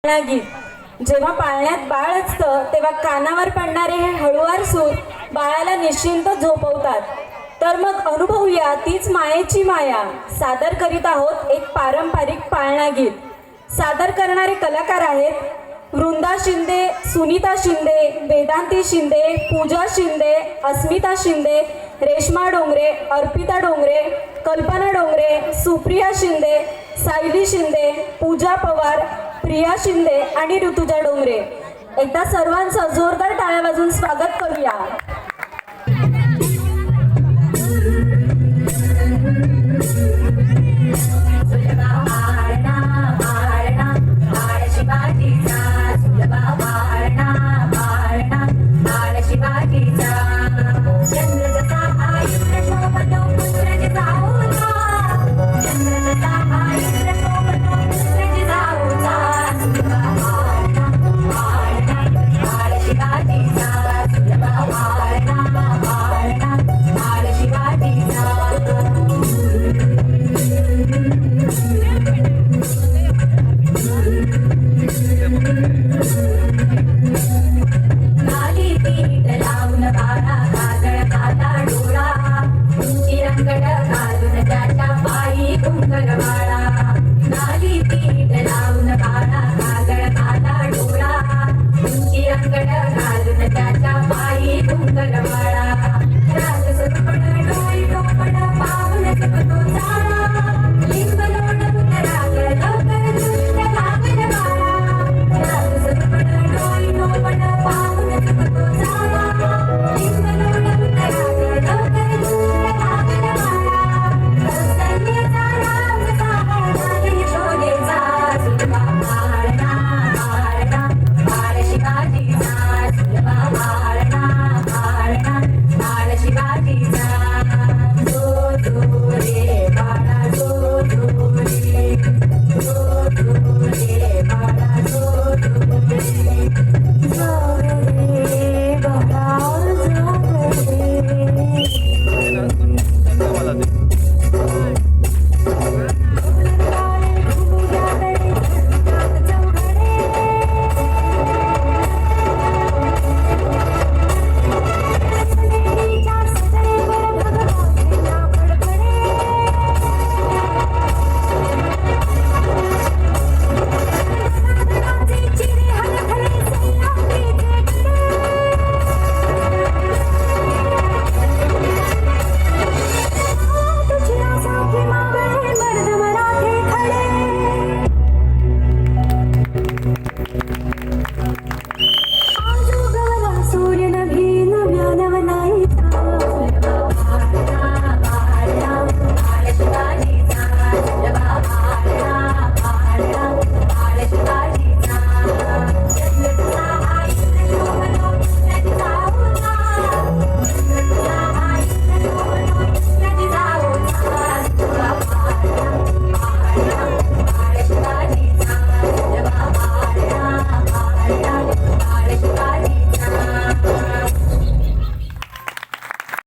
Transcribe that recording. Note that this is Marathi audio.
गीत। जेव्हा पाळण्यात बाळ असतं तेव्हा कानावर पडणारे हे हळुवार सूर बाळाला निश्चिंत झोपवतात। तर मग अनुभवूया तीच मायेची माया। सादर करीत आहोत एक पारंपरिक पाळणा गीत। सादर करणारे कलाकार आहेत वृंदा शिंदे, सुनीता शिंदे, वेदांती शिंदे, पूजा शिंदे, अस्मिता शिंदे, रेश्मा डोंगरे, अर्पिता डोंगरे, कल्पना डोंगरे, सुप्रिया शिंदे, सायली शिंदे, पूजा पवार, प्रिया शिंदे आणि ऋतुजा डोंगरे। एकदा सर्वांचं जोरदार टाळ्या वाजवून स्वागत करूया। I